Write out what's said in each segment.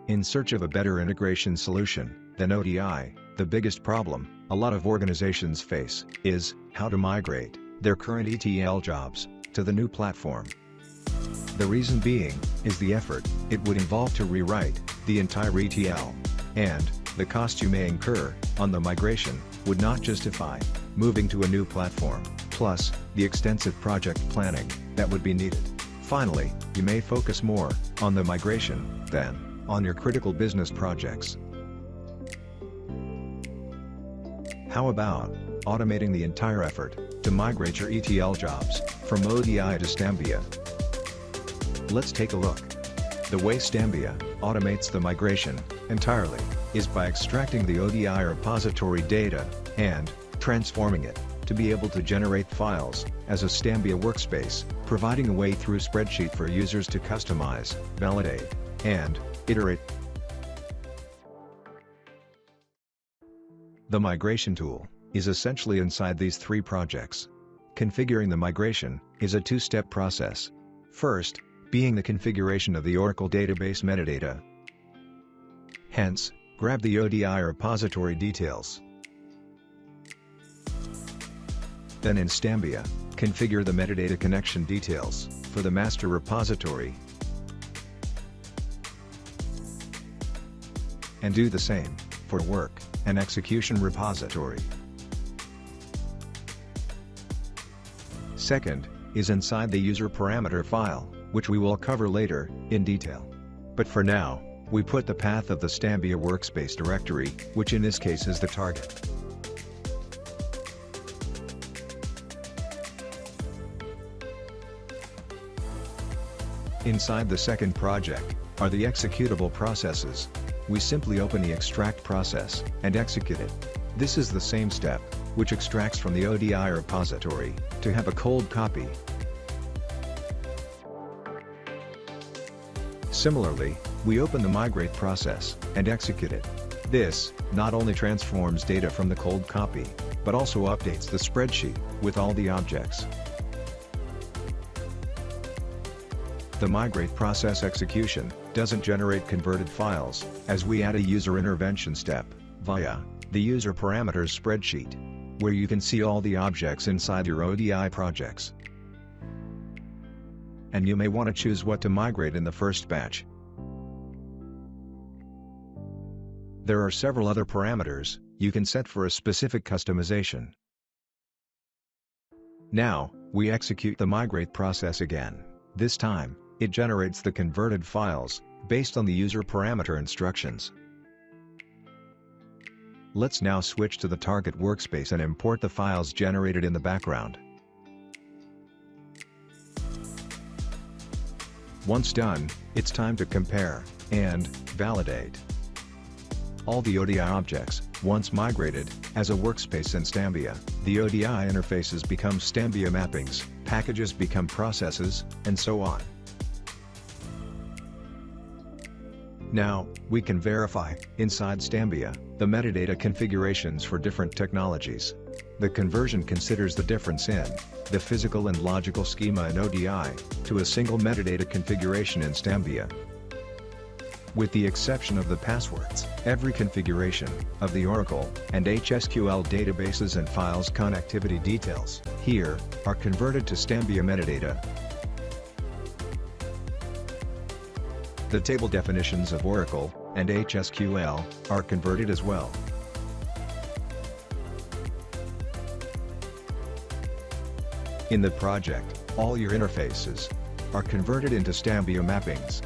In search of a better integration solution than ODI, the biggest problem a lot of organizations face is how to migrate their current ETL jobs to the new platform. The reason being is the effort it would involve to rewrite the entire ETL, and the cost you may incur on the migration would not justify moving to a new platform, plus the extensive project planning that would be needed. Finally, you may focus more on the migration than on your critical business projects. How about automating the entire effort to migrate your ETL jobs from ODI to Stambia? Let's take a look. The way Stambia automates the migration entirely is by extracting the ODI repository data and transforming it to be able to generate files as a Stambia workspace, providing a way through spreadsheet for users to customize, validate, and iterate. The migration tool is essentially inside these three projects. Configuring the migration is a two-step process. First, being the configuration of the Oracle database metadata. Hence, grab the ODI repository details. Then in Stambia, configure the metadata connection details for the master repository. And do the same for work and execution repository. Second, is inside the user parameter file, which we will cover later in detail. But for now, we put the path of the Stambia workspace directory, which in this case is the target. Inside the second project are the executable processes. We simply open the extract process and execute it. This is the same step, which extracts from the ODI repository to have a cold copy. Similarly, we open the migrate process and execute it. This not only transforms data from the cold copy, but also updates the spreadsheet with all the objects. The migrate process execution doesn't generate converted files, as we add a user intervention step via the user parameters spreadsheet, where you can see all the objects inside your ODI projects. And you may want to choose what to migrate in the first batch. There are several other parameters you can set for a specific customization. Now, we execute the migrate process again. This time, it generates the converted files based on the user parameter instructions. Let's now switch to the target workspace and import the files generated in the background. Once done, it's time to compare and validate all the ODI objects. Once migrated as a workspace in Stambia, the ODI interfaces become Stambia mappings, packages become processes, and so on. Now, we can verify, inside Stambia, the metadata configurations for different technologies. The conversion considers the difference in the physical and logical schema in ODI to a single metadata configuration in Stambia. With the exception of the passwords, every configuration of the Oracle and HSQL databases and files connectivity details here are converted to Stambia metadata. The table definitions of Oracle and HSQL are converted as well. In the project, all your interfaces are converted into Stambia mappings,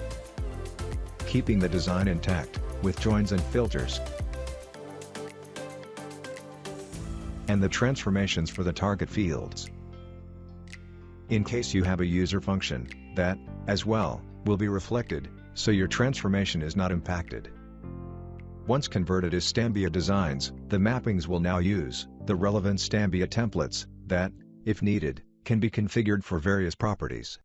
keeping the design intact with joins and filters, and the transformations for the target fields. In case you have a user function, that, as well, will be reflected, so your transformation is not impacted. Once converted as Stambia designs, the mappings will now use the relevant Stambia templates that, if needed, can be configured for various properties.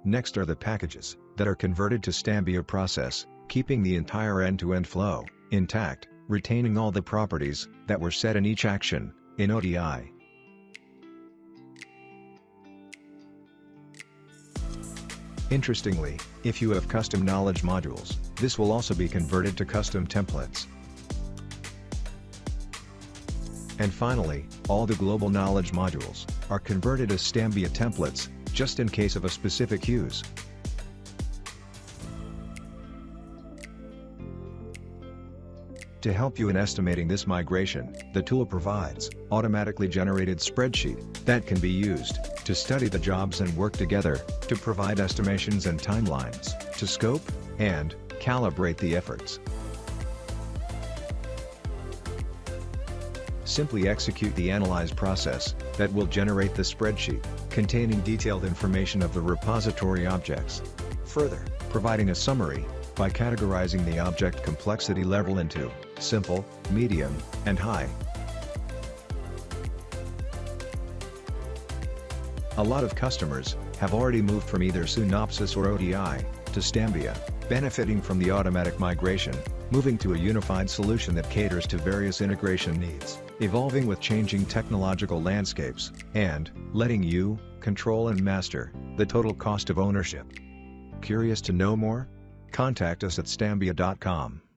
Next are the packages that are converted to Stambia process, keeping the entire end-to-end flow intact, retaining all the properties that were set in each action in ODI. Interestingly, if you have custom knowledge modules, this will also be converted to custom templates. And finally, all the global knowledge modules are converted as Stambia templates, just in case of a specific use. To help you in estimating this migration, the tool provides automatically generated spreadsheet that can be used to study the jobs and work together, to provide estimations and timelines, to scope and calibrate the efforts. Simply execute the analyze process that will generate the spreadsheet containing detailed information of the repository objects. Further, providing a summary by categorizing the object complexity level into simple, medium, and high. A lot of customers have already moved from either Sunopsis or ODI to Stambia, benefiting from the automatic migration, moving to a unified solution that caters to various integration needs, evolving with changing technological landscapes, and letting you control and master the total cost of ownership. Curious to know more? Contact us at stambia.com.